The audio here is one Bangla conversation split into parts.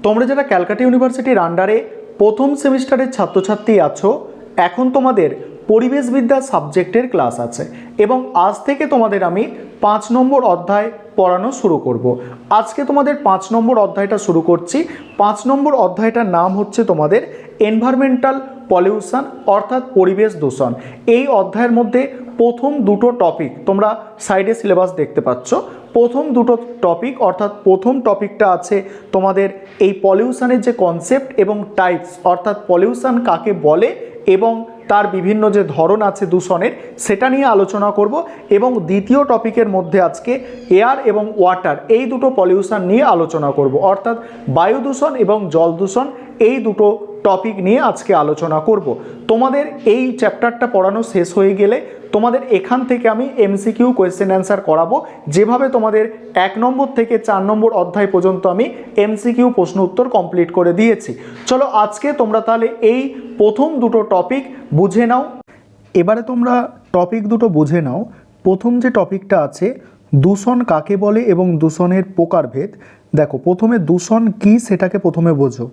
তোমরা যারা ক্যালকাটা ইউনিভার্সিটির আন্ডারে প্রথম সেমিস্টারের ছাত্রছাত্রী আছো, এখন তোমাদের পরিবেশবিদ্যা সাবজেক্টের ক্লাস আছে এবং আজ থেকে তোমাদের আমি 5 নম্বর অধ্যায় পড়ানো শুরু করব। আজকে তোমাদের 5 নম্বর অধ্যায়টা শুরু করছি। 5 নম্বর অধ্যায়টার নাম হচ্ছে তোমাদের এনভায়রনমেন্টাল পলিউশন অর্থাৎ পরিবেশ দূষণ। এই অধ্যায়ের মধ্যে প্রথম দুটো টপিক তোমরা সাইডে সিলেবাস দেখতে পাচ্ছ। প্রথম দুটো টপিক অর্থাৎ প্রথম টপিকটা আছে তোমাদের এই পলিউশনের যে কনসেপ্ট এবং টাইপস অর্থাৎ পলিউশন কাকে বলে এবং তার বিভিন্ন যে ধরন আছে দূষণের সেটা নিয়ে আলোচনা করব। এবং দ্বিতীয় টপিকের মধ্যে আজকে এয়ার এবং ওয়াটার এই দুটো পলিউশন নিয়ে আলোচনা করব, অর্থাৎ বায়ু দূষণ এবং জল দূষণ এই দুটো টপিক নিয়ে আজকে আলোচনা করব। তোমাদের এই চ্যাপ্টারটা পড়ানো শেষ হয়ে গেলে তোমাদের এখান থেকে আমি এমসিকিউ কোয়েশ্চেন অ্যান্সার করাবো, যেভাবে তোমাদের 1 নম্বর থেকে 4 নম্বর অধ্যায় পর্যন্ত আমি এমসিকিউ প্রশ্ন উত্তর কমপ্লিট করে দিয়েছি। চলো আজকে তোমরা তাহলে এই প্রথম দুটো টপিক বুঝে নাও। এবারে তোমরা টপিক দুটো বুঝে নাও। প্রথম যে টপিকটা আছে দূষণ কাকে বলে এবং দূষণের প্রকারভেদ। দেখো, প্রথমে দূষণ কি সেটাকে প্রথমে বোঝো।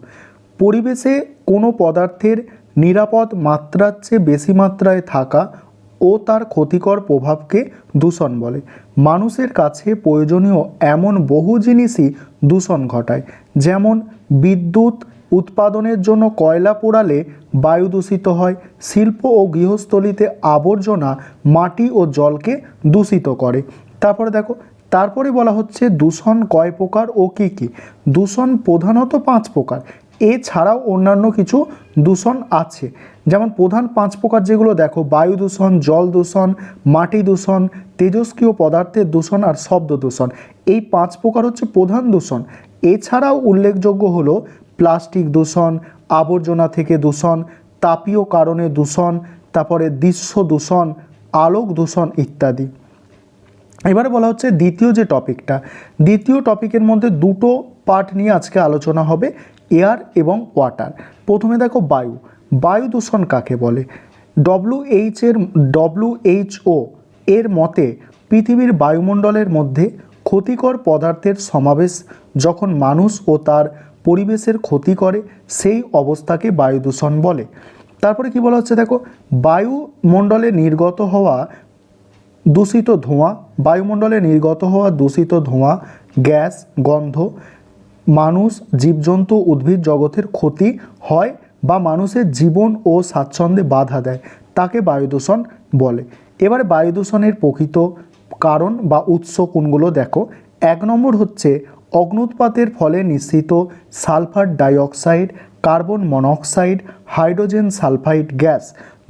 পরিবেশে কোনো পদার্থের নিরাপদ মাত্রার চেয়ে বেশি মাত্রায় থাকা ও তার ক্ষতিকর প্রভাবকে দূষণ বলে। মানুষের কাছে প্রয়োজনীয় এমন বহু জিনিসই দূষণ ঘটায়, যেমন বিদ্যুৎ উৎপাদনের জন্য কয়লা পোড়ালে বায়ু দূষিত হয়, শিল্প ও গৃহস্থলিতে আবর্জনা মাটি ও জলকে দূষিত করে। তারপরে বলা হচ্ছে দূষণ কয় প্রকার ও কী কী। দূষণ প্রধানত 5 প্রকার। এছাড়াও অন্যান্য কিছু দূষণ আছে, যেমন প্রধান 5 প্রকার যেগুলো দেখো: বায়ু দূষণ, জল দূষণ, মাটি দূষণ, তেজস্ক্রিয় পদার্থের দূষণ আর শব্দ দূষণ। এই 5 প্রকার হচ্ছে প্রধান দূষণ। এছাড়াও উল্লেখযোগ্য হলো প্লাস্টিক দূষণ, আবর্জনা থেকে দূষণ, তাপীয় কারণে দূষণ, তারপরে দৃশ্য দূষণ, আলোক দূষণ ইত্যাদি। এবারে বলা হচ্ছে দ্বিতীয় যে টপিকটা, দ্বিতীয় টপিকের মধ্যে দুটো পার্ট নিয়ে আজকে আলোচনা হবে, এয়ার এবং ওয়াটার। প্রথমে দেখো বায়ু। বায়ু দূষণ কাকে বলে? WHO এর মতে পৃথিবীর বায়ুমণ্ডলের মধ্যে ক্ষতিকর পদার্থের সমাবেশ যখন মানুষ ও তার পরিবেশের ক্ষতি করে সেই অবস্থাকে বায়ু দূষণ বলে। তারপরে কি বলা হচ্ছে দেখো, বায়ুমণ্ডলে নির্গত হওয়া দূষিত ধোঁয়া, বায়ুমণ্ডলে নির্গত হওয়া দূষিত ধোঁয়া, গ্যাস, গন্ধ মানুষ, জীবজন্তু, উদ্ভিদ জগতের ক্ষতি হয় বা মানুষের জীবন ও স্বাচ্ছন্দ্যে বাধা দেয়, তাকে বায়ু দূষণ বলে। এবারে বায়ু দূষণের প্রকৃত কারণ বা উৎস কোনগুলো দেখো। 1 নম্বর হচ্ছে অগ্ন্যুৎপাতের ফলে নিঃসৃত sulphur dioxide, carbon monoxide, hydrogen sulphide gas.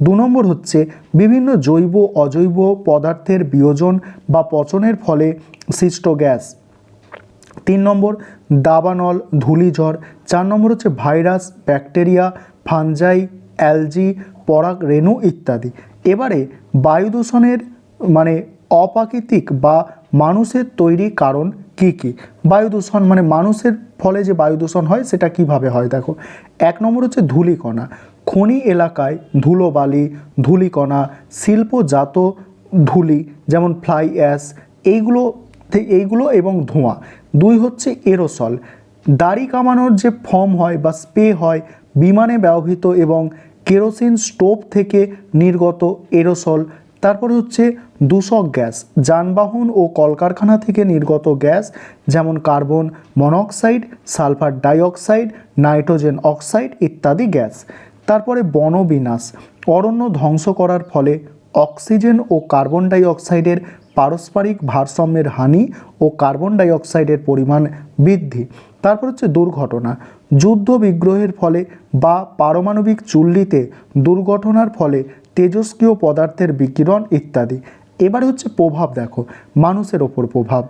2 নম্বর হচ্ছে বিভিন্ন জৈব অজৈব পদার্থের বিয়োজন বা পচনের ফলে সৃষ্ট গ্যাস। 3 নম্বর দাবানল, ধূলিঝড়। 4 নম্বর হচ্ছে ভাইরাস, ব্যাকটেরিয়া, ফাঞ্জাই, অ্যালজি, পরাগ রেণু ইত্যাদি। এবারে বায়ু দূষণের মানে অপ্রাকৃতিক বা মানুষের তৈরি কারণ কি কি। বায়ু দূষণ মানে মানুষের ফলে যে বায়ু দূষণ হয় সেটা কিভাবে হয় দেখো। 1 নম্বর হচ্ছে ধূলিকণা। খনি এলাকায় ধুলোবালি, ধূলিকণা, শিল্পজাত ধূলি যেমন ফ্লাই অ্যাশ এইগুলো এবং ধোঁয়া। 2 হচ্ছে এরোসল। দাড়ি কামানোর যে ফর্ম হয় বা স্প্রে হয়, বিমানে ব্যবহৃত এবং কেরোসিন স্টোভ থেকে নির্গত এরোসল। তারপরে হচ্ছে দূষক গ্যাস, যানবাহন ও কলকারখানা থেকে নির্গত গ্যাস যেমন carbon monoxide, sulphur dioxide, nitrogen oxide ইত্যাদি গ্যাস। তারপরে বনবিনাশ, অরণ্য ধ্বংস করার ফলে অক্সিজেন ও কার্বন ডাইঅক্সাইডের পারস্পরিক ভারসাম্যের হানি ও কার্বন ডাইঅক্সাইডের পরিমাণ বৃদ্ধি। তারপর হচ্ছে দুর্ঘটনা, যুদ্ধ বিগ্রহের ফলে বা পারমাণবিক চুল্লিতে দুর্ঘটনার ফলে তেজস্ক্রিয় পদার্থের বিকিরণ ইত্যাদি। এবারে হচ্ছে প্রভাব দেখো, মানুষের ওপর প্রভাব।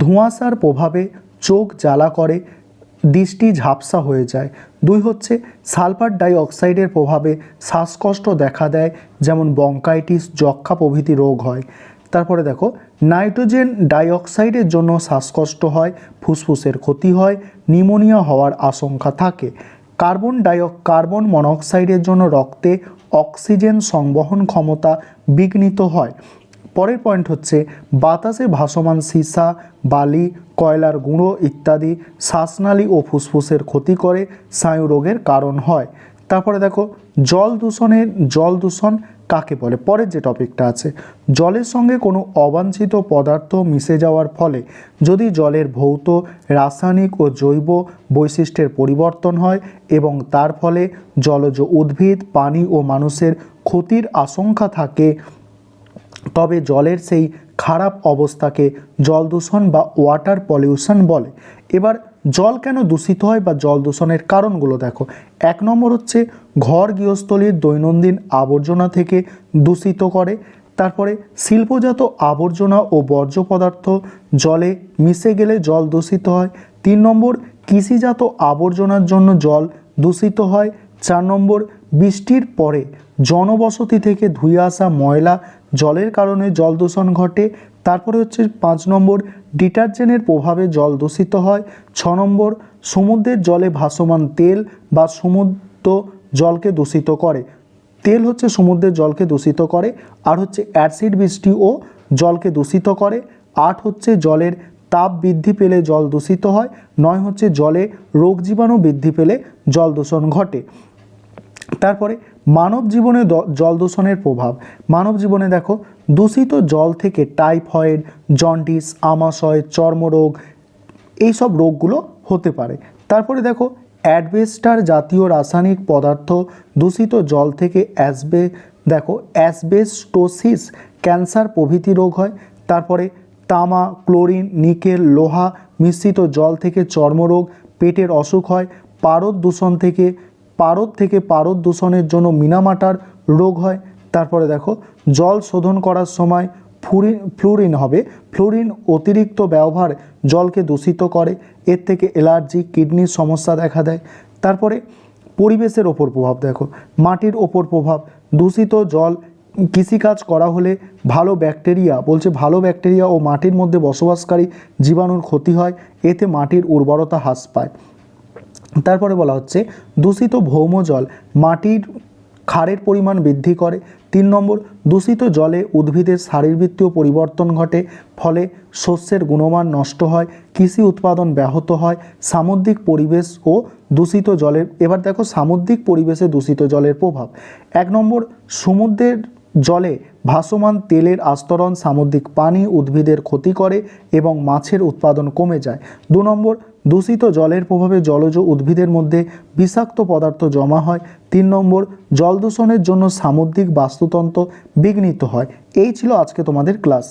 ধোঁয়াশার প্রভাবে চোখ জ্বালা করে, দৃষ্টি ঝাপসা হয়ে যায়। 2 হচ্ছে সালফার ডাইঅক্সাইডের প্রভাবে শ্বাসকষ্ট দেখা দেয়, যেমন ব্রঙ্কাইটিস, যক্ষা প্রভৃতি রোগ হয়। তারপরে দেখো নাইট্রোজেন ডাইঅক্সাইডের জন্য শ্বাসকষ্ট হয়, ফুসফুসের ক্ষতি হয়, নিউমোনিয়া হওয়ার আশঙ্কা থাকে। কার্বন মনোক্সাইডের জন্য রক্তে অক্সিজেন সংবহন ক্ষমতা বিঘ্নিত হয়, পরের পয়েন্ট হচ্ছে বাতাসে ভাসমান সীসা, বালি, কয়লার গুঁড়ো ইত্যাদি শ্বাসনালী ও ফুসফুসের ক্ষতি করে, স্নায়ুরোগের কারণ হয়। তারপরে দেখো জল দূষণ কাকে বলে। পরের যে টপিকটা আছে, জলের সঙ্গে কোনো অবাঞ্ছিত পদার্থ মিশে যাওয়ার ফলে যদি জলের ভৌত, রাসায়নিক ও জৈব বৈশিষ্ট্যের পরিবর্তন হয় এবং তার ফলে জলজ উদ্ভিদ, প্রাণী ও মানুষের ক্ষতির আশঙ্কা থাকে, তবে জলের সেই খারাপ অবস্থাকে জল দূষণ বা ওয়াটার পলিউশন বলে। এবার জল কেন দূষিত হয় বা জল দূষণের কারণগুলো দেখো। 1 নম্বর হচ্ছে ঘর গৃহস্থলীর দৈনন্দিন আবর্জনা থেকে দূষিত করে। তারপরে শিল্পজাত আবর্জনা ও বর্জ্য পদার্থ জলে মিশে গেলে জল দূষিত হয়। 3 নম্বর কৃষিজাত আবর্জনার জন্য জল দূষিত হয়। 4 নম্বর বৃষ্টির পরে জনবসতি থেকে ধুয়ে আসা ময়লা জলের কারণে জল দূষণ ঘটে। তারপরে হচ্ছে 5 নম্বর ডিটারজেন্টের প্রভাবে জল দূষিত হয়। 6 নম্বর সমুদ্রের জলে ভাসমান তেল বা সমুদ্র জলকে দূষিত করে। তেল হচ্ছে সমুদ্রের জলকে দূষিত করে। আর হচ্ছে অ্যাসিড বৃষ্টি ও জলকে দূষিত করে। 8 হচ্ছে জলের তাপ বৃদ্ধি পেলে জল দূষিত হয়। 9 হচ্ছে জলে রোগ জীবাণু বৃদ্ধি পেলে জল দূষণ ঘটে। তারপরে মানব জীবনে জল দূষণের প্রভাব। মানব জীবনে দেখো, দূষিত জল থেকে টাইফয়েড, জন্ডিস, আমাশয়, চর্মরোগ এইসব রোগগুলো হতে পারে। তারপরে দেখো অ্যাডবেস্টার জাতীয় রাসায়নিক পদার্থ দূষিত জল থেকে অ্যাসবেস্টোসিস, ক্যান্সার প্রভৃতি রোগ হয়। তারপরে তামা, ক্লোরিন, নিকেল, লোহা মিশ্রিত জল থেকে চর্মরোগ, পেটের অসুখ হয়। পারদ থেকে পারদ দূষণের জন্য মিনামাটার রোগ হয়। তারপরে দেখো জল শোধন করার সময় ফ্লুরিন অতিরিক্ত ব্যবহার জলকে দূষিত করে। এর থেকে অ্যালার্জি, কিডনির সমস্যা দেখা দেয়। তারপরে পরিবেশের ওপর প্রভাব দেখো, মাটির ওপর প্রভাব। দূষিত জল কৃষিকাজ করা হলে ভালো ব্যাকটেরিয়া ও মাটির মধ্যে বসবাসকারী জীবাণুর ক্ষতি হয়। এতে মাটির উর্বরতা হ্রাস পায়। তারপরে বলা হচ্ছে দূষিত ভৌম জল মাটির ক্ষারের পরিমাণ বৃদ্ধি করে। 3 নম্বর দূষিত জলে উদ্ভিদের শারীরবৃত্তীয় পরিবর্তন ঘটে, ফলে শস্যের গুণমান নষ্ট হয়, কৃষি উৎপাদন ব্যাহত হয়। সামুদ্রিক পরিবেশ ও দূষিত জলের, এবার দেখো সামুদ্রিক পরিবেশে দূষিত জলের প্রভাব। 1 নম্বর সমুদ্রের জলে ভাসমান তেলের আস্তরণ সামুদ্রিক প্রাণী, উদ্ভিদের ক্ষতি করে এবং মাছের উৎপাদন কমে যায়। 2 নম্বর দূষিত জলের প্রভাবে জলজ উদ্ভিদের মধ্যে বিষাক্ত পদার্থ জমা হয়। 3 নম্বর জল দূষণের জন্য সামুদ্রিক বাস্তুতন্ত্র বিঘ্নিত হয়। এই ছিল আজকে তোমাদের ক্লাস।